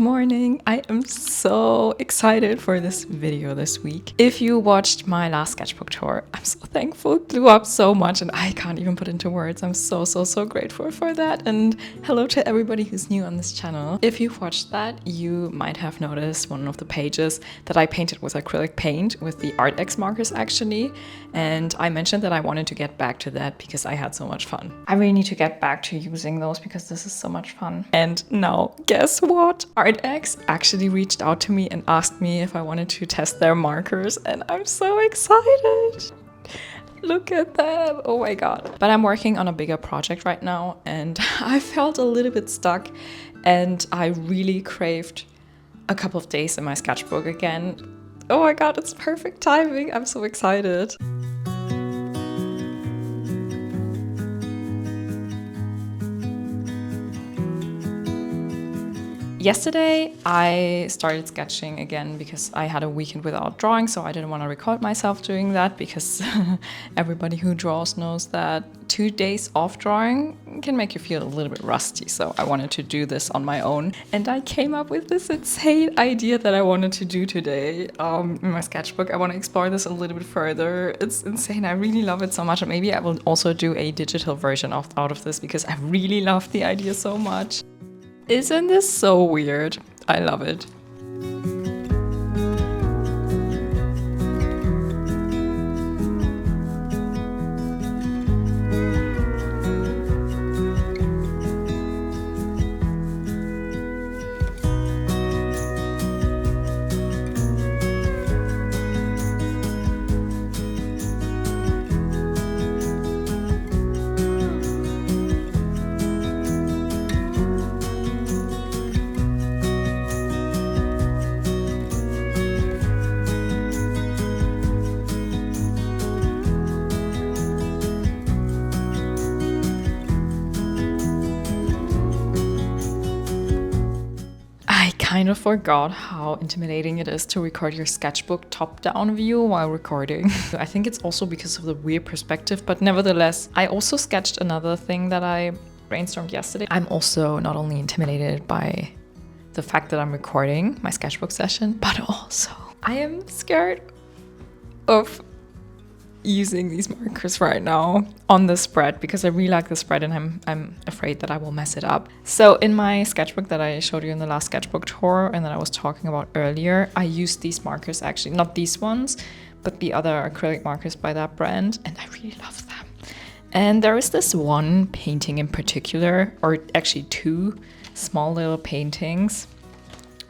morning. I am so excited for this video this week. If you watched my last sketchbook tour, I'm so thankful. It blew up so much and I can't even put into words. I'm so grateful for that. And hello to everybody who's new on this channel. If you've watched that, you might have noticed one of the pages that I painted with acrylic paint with the Arrtx markers actually. And I mentioned that I wanted to get back to that because I had so much fun. I really need to get back to using those because this is so much fun. And now, guess what? Arrtx actually reached out to me and asked me if I wanted to test their markers, and I'm so excited. Look at them. Oh my god. But I'm working on a bigger project right now and I felt a little bit stuck and I really craved a couple of days in my sketchbook again. Oh my god, it's perfect timing. I'm so excited. Yesterday, I started sketching again because I had a weekend without drawing, so I didn't want to record myself doing that because everybody who draws knows that 2 days off drawing can make you feel a little bit rusty. So I wanted to do this on my own, and I came up with this insane idea that I wanted to do today in my sketchbook. I want to explore this a little bit further. It's insane. I really love it so much, and maybe I will also do a digital version out of this because I really love the idea so much. Isn't this so weird? I love it. I kind of forgot how intimidating it is to record your sketchbook top-down view while recording. I think it's also because of the weird perspective, but nevertheless, I also sketched another thing that I brainstormed yesterday. I'm also not only intimidated by the fact that I'm recording my sketchbook session, but also I am scared of using these markers right now on the spread because I really like the spread and I'm afraid that I will mess it up. So in my sketchbook that I showed you in the last sketchbook tour and that I was talking about earlier, I used these markers actually, not these ones, but the other acrylic markers by that brand, and I really love them. And there is this one painting in particular, or actually two small little paintings.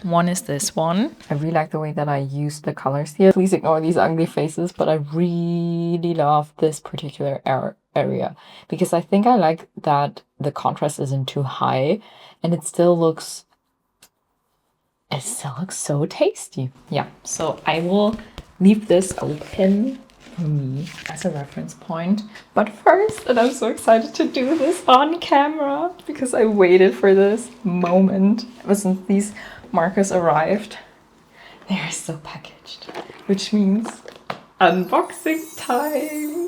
One is this one. I really like the way that I use the colors here. Please ignore these ugly faces, but I really love this particular area because I think I like that the contrast isn't too high and it still looks so tasty. Yeah, so I will leave this open for me as a reference point. But first, and I'm so excited to do this on camera because I waited for this moment. Ever since these markers arrived, they are still packaged, which means unboxing time.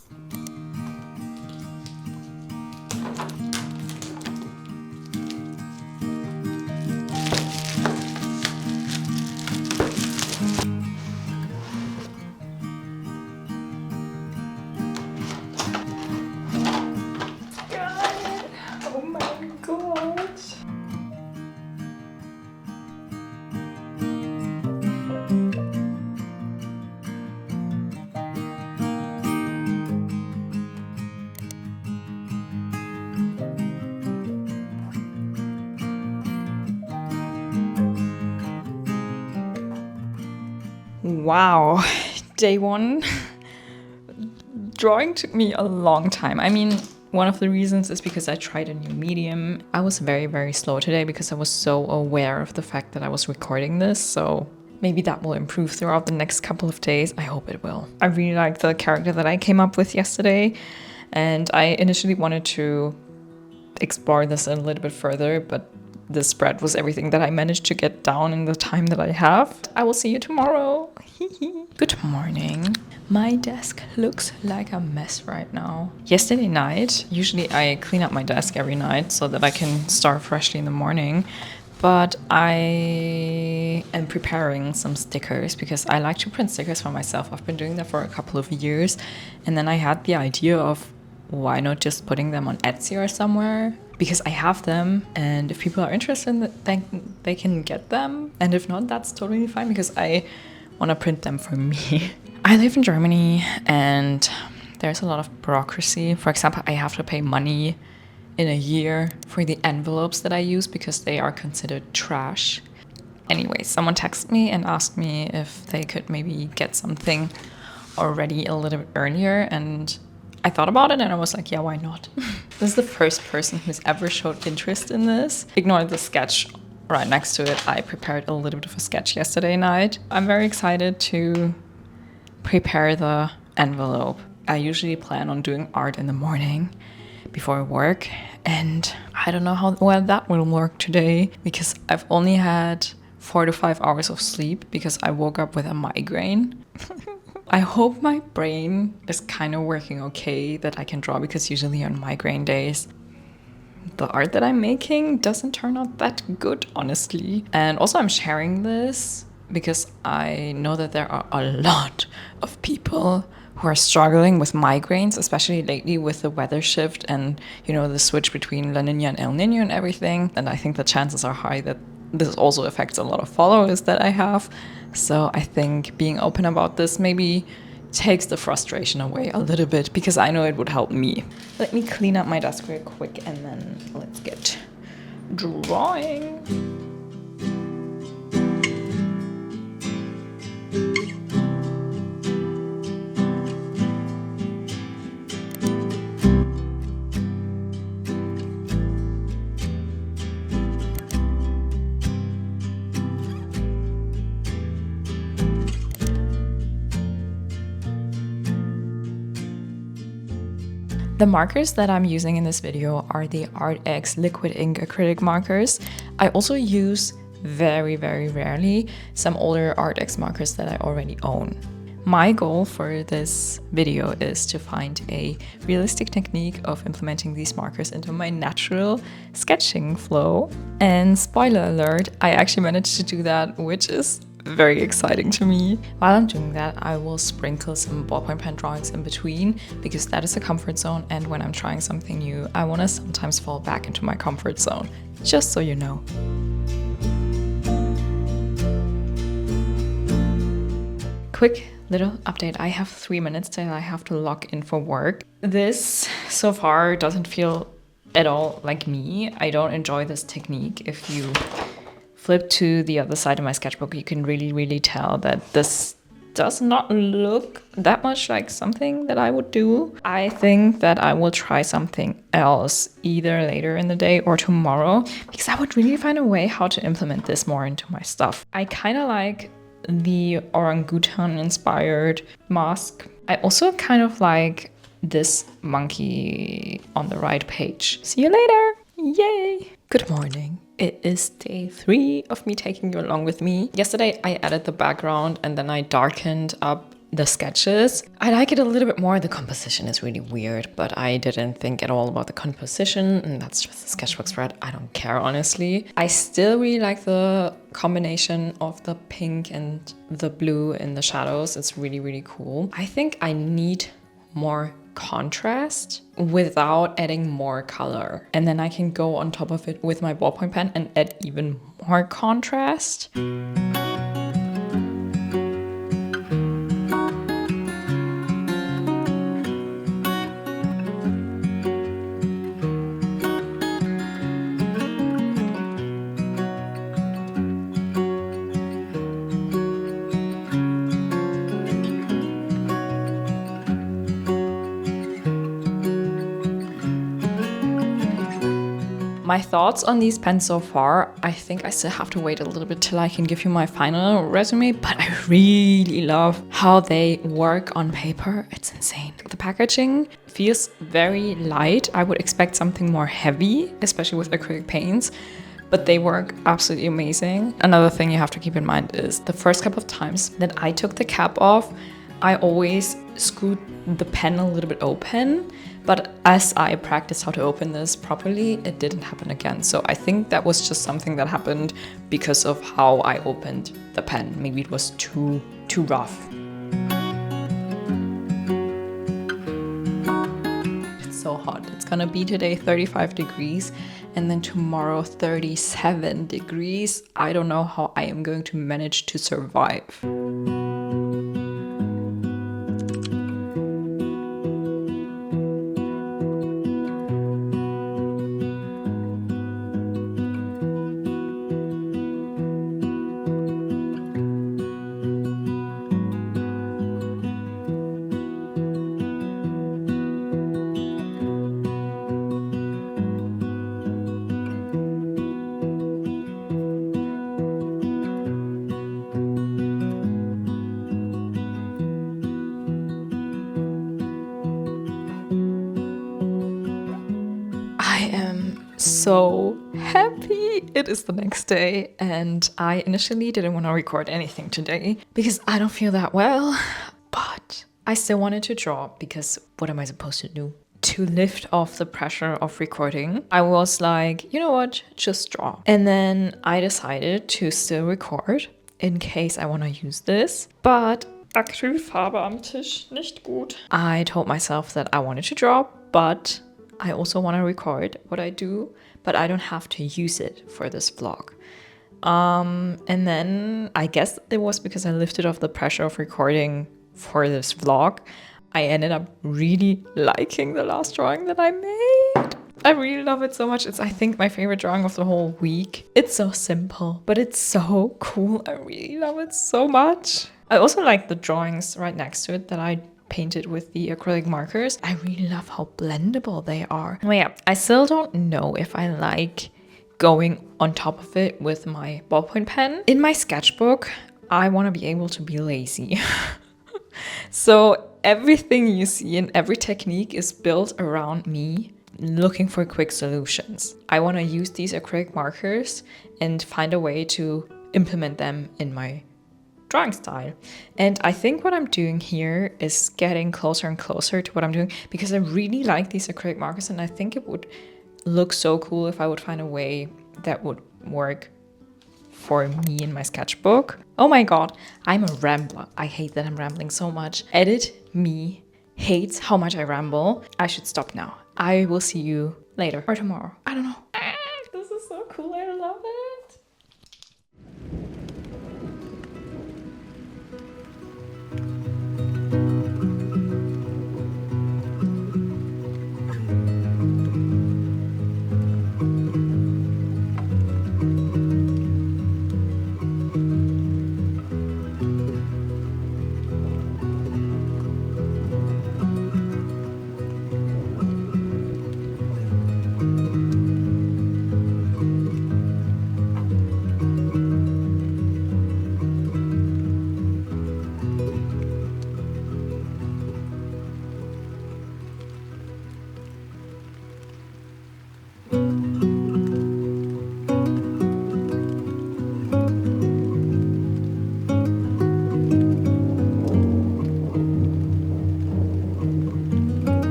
Got it! Oh my god! Wow, day one. Drawing took me a long time. I mean, one of the reasons is because I tried a new medium. I was very slow today because I was so aware of the fact that I was recording this, so maybe that will improve throughout the next couple of days. I hope it will. I really like the character that I came up with yesterday, and I initially wanted to explore this a little bit further, but the spread was everything that I managed to get down in the time that I have. I will see you tomorrow. Good morning. My desk looks like a mess right now. Yesterday night, usually I clean up my desk every night so that I can start freshly in the morning. but I am preparing some stickers because I like to print stickers for myself. I've been doing that for a couple of years, and then I had the idea of why not just putting them on Etsy or somewhere, because I have them, and if people are interested, they can get them, and if not, that's totally fine because I want to print them for me. I live in Germany and there's a lot of bureaucracy. For example, I have to pay money in a year for the envelopes that I use because they are considered trash. Anyway, someone texted me and asked me if they could maybe get something already a little bit earlier, and I thought about it and I was like, yeah, why not? This is the first person who's ever showed interest in this. Ignore the sketch right next to it. I prepared a little bit of a sketch yesterday night. I'm very excited to prepare the envelope. I usually plan on doing art in the morning before work, and I don't know how well that will work today because I've only had 4 to 5 hours of sleep because I woke up with a migraine. I hope my brain is kind of working okay that I can draw, because usually on migraine days the art that I'm making doesn't turn out that good, honestly. And also I'm sharing this because I know that there are a lot of people who are struggling with migraines, especially lately with the weather shift and, you know, the switch between La Nina and El Nino and everything. And I think the chances are high that this also affects a lot of followers that I have. So I think being open about this maybe takes the frustration away a little bit, because I know it would help me. Let me clean up my desk real quick and then let's get drawing. The markers that I'm using in this video are the Arrtx liquid ink acrylic markers. I also use very, very rarely some older Arrtx markers that I already own. My goal for this video is to find a realistic technique of implementing these markers into my natural sketching flow. And spoiler alert, I actually managed to do that, which is very exciting to me. While I'm doing that, I will sprinkle some ballpoint pen drawings in between, because that is a comfort zone, and when I'm trying something new, I want to sometimes fall back into my comfort zone, just so you know. Quick little update. I have 3 minutes till I have to log in for work. This so far doesn't feel at all like me. I don't enjoy this technique. If you flip to the other side of my sketchbook, you can really tell that this does not look that much like something that I would do. I think that I will try something else either later in the day or tomorrow, because I would really find a way how to implement this more into my stuff. I kind of like the orangutan inspired mask. I also kind of like this monkey on the right page. See you later. Yay. Good morning. It is day 3 of me taking you along with me. Yesterday I added the background and then I darkened up the sketches. I like it a little bit more. The composition is really weird, but I didn't think at all about the composition, and that's just a sketchbook spread. I don't care, honestly. I still really like the combination of the pink and the blue in the shadows. It's really cool. I think I need more contrast without adding more color, and then I can go on top of it with my ballpoint pen and add even more contrast. My thoughts on these pens so far, I think I still have to wait a little bit till I can give you my final resume, but I really love how they work on paper. It's insane. The packaging feels very light. I would expect something more heavy, especially with acrylic paints, but they work absolutely amazing. Another thing you have to keep in mind is the first couple of times that I took the cap off, I always screwed the pen a little bit open, But as I practiced how to open this properly, it didn't happen again. So I think that was just something that happened because of how I opened the pen. Maybe it was too rough. It's so hot. It's gonna be today 35 degrees and then tomorrow 37 degrees. I don't know how I am going to manage to survive. I am so happy it is the next day, and I initially didn't want to record anything today because I don't feel that well, but I still wanted to draw because what am I supposed to do? To lift off the pressure of recording, I was like, you know what, just draw. And then I decided to still record in case I want to use this, but Acrylfarbe am Tisch nicht gut. I told myself that I wanted to draw, but I also want to record what I do, but I don't have to use it for this vlog. And then I guess it was because I lifted off the pressure of recording for this vlog. I ended up really liking the last drawing that I made. I really love it so much. It's, I think, my favorite drawing of the whole week. It's so simple, but it's so cool. I really love it so much. I also like the drawings right next to it that I painted with the acrylic markers. I really love how blendable they are. But yeah, I still don't know if I like going on top of it with my ballpoint pen. In my sketchbook, I want to be able to be lazy. So everything you see and every technique is built around me looking for quick solutions. I want to use these acrylic markers and find a way to implement them in my drawing style. And I think what I'm doing here is getting closer and closer to what I'm doing because I really like these acrylic markers, and I think it would look so cool if I would find a way that would work for me in my sketchbook. Oh my god, I'm a rambler. I hate that I'm rambling so much. Edit me hates how much I ramble. I should stop now. I will see you later or tomorrow. I don't know. This is so cool. I love it.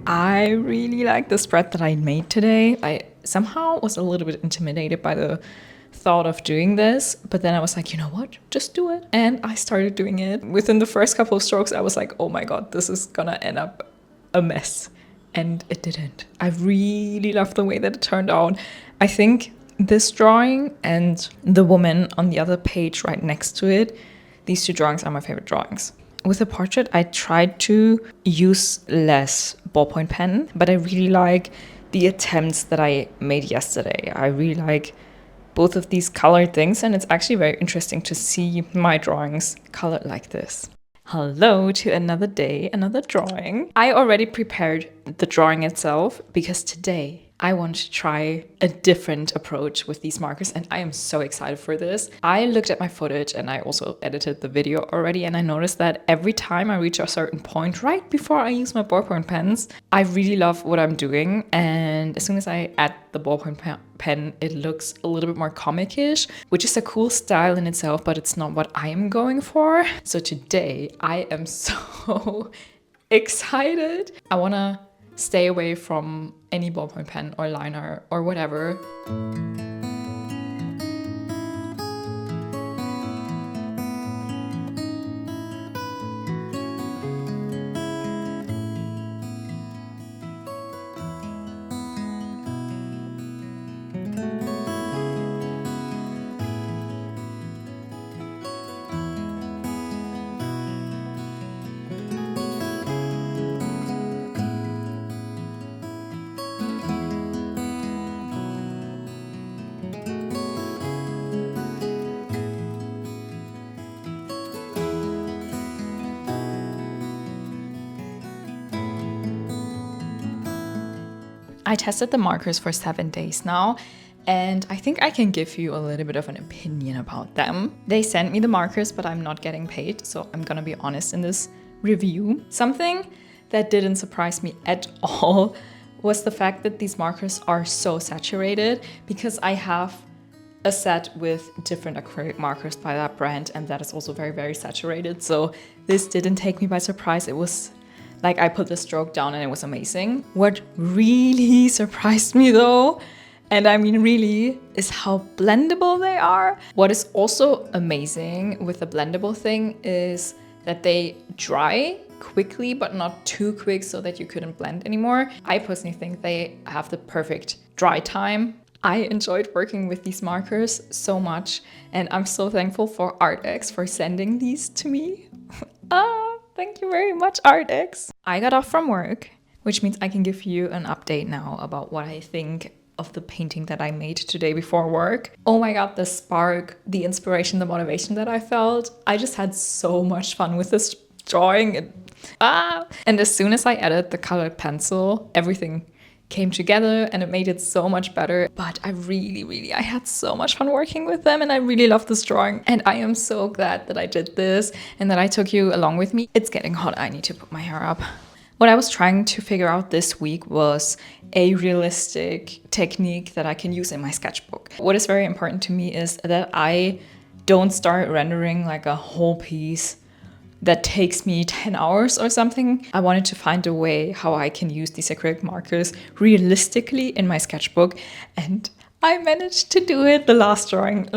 I really like the spread that I made today. I somehow was a little bit intimidated by the thought of doing this, but then I was like, you know what, just do it. And I started doing it. Within the first couple of strokes, I was like, oh my god, this is gonna end up a mess. And it didn't. I really loved the way that it turned out. I think this drawing and the woman on the other page right next to it, these two drawings are my favorite drawings. With the portrait, I tried to use less ballpoint pen, but I really like the attempts that I made yesterday. I really like both of these colored things, and it's actually very interesting to see my drawings colored like this. Hello to another day, another drawing. I already prepared the drawing itself because today I want to try a different approach with these markers and I am so excited for this. I looked at my footage and I also edited the video already, and I noticed that every time I reach a certain point right before I use my ballpoint pens, I really love what I'm doing, and as soon as I add the ballpoint pen, it looks a little bit more comic-ish, which is a cool style in itself, but it's not what I am going for. So today I am so excited. I want to stay away from any ballpoint pen or liner or whatever. I tested the markers for 7 days now, and I think I can give you a little bit of an opinion about them. They sent me the markers, but I'm not getting paid, so I'm gonna be honest in this review. Something that didn't surprise me at all was the fact that these markers are so saturated, because I have a set with different acrylic markers by that brand, and that is also very, very saturated. So this didn't take me by surprise. It was like I put the stroke down and it was amazing. What really surprised me though, and I mean really, is how blendable they are. What is also amazing with the blendable thing is that they dry quickly, but not too quick so that you couldn't blend anymore. I personally think they have the perfect dry time. I enjoyed working with these markers so much, and I'm so thankful for Arrtx for sending these to me. Thank you very much, Arrtx. I got off from work, which means I can give you an update now about what I think of the painting that I made today before work. Oh my god, the spark, the inspiration, the motivation that I felt. I just had so much fun with this drawing. And as soon as I added the colored pencil, everything came together and it made it so much better. But I had so much fun working with them, and I really love this drawing. And I am so glad that I did this and that I took you along with me. It's getting hot, I need to put my hair up. What I was trying to figure out this week was a realistic technique that I can use in my sketchbook. What is very important to me is that I don't start rendering like a whole piece that takes me 10 hours or something. I wanted to find a way how I can use these acrylic markers realistically in my sketchbook, and I managed to do it the last drawing.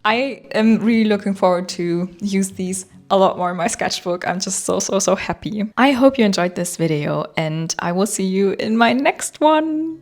I am really looking forward to use these a lot more in my sketchbook. I'm just so happy. I hope you enjoyed this video, and I will see you in my next one.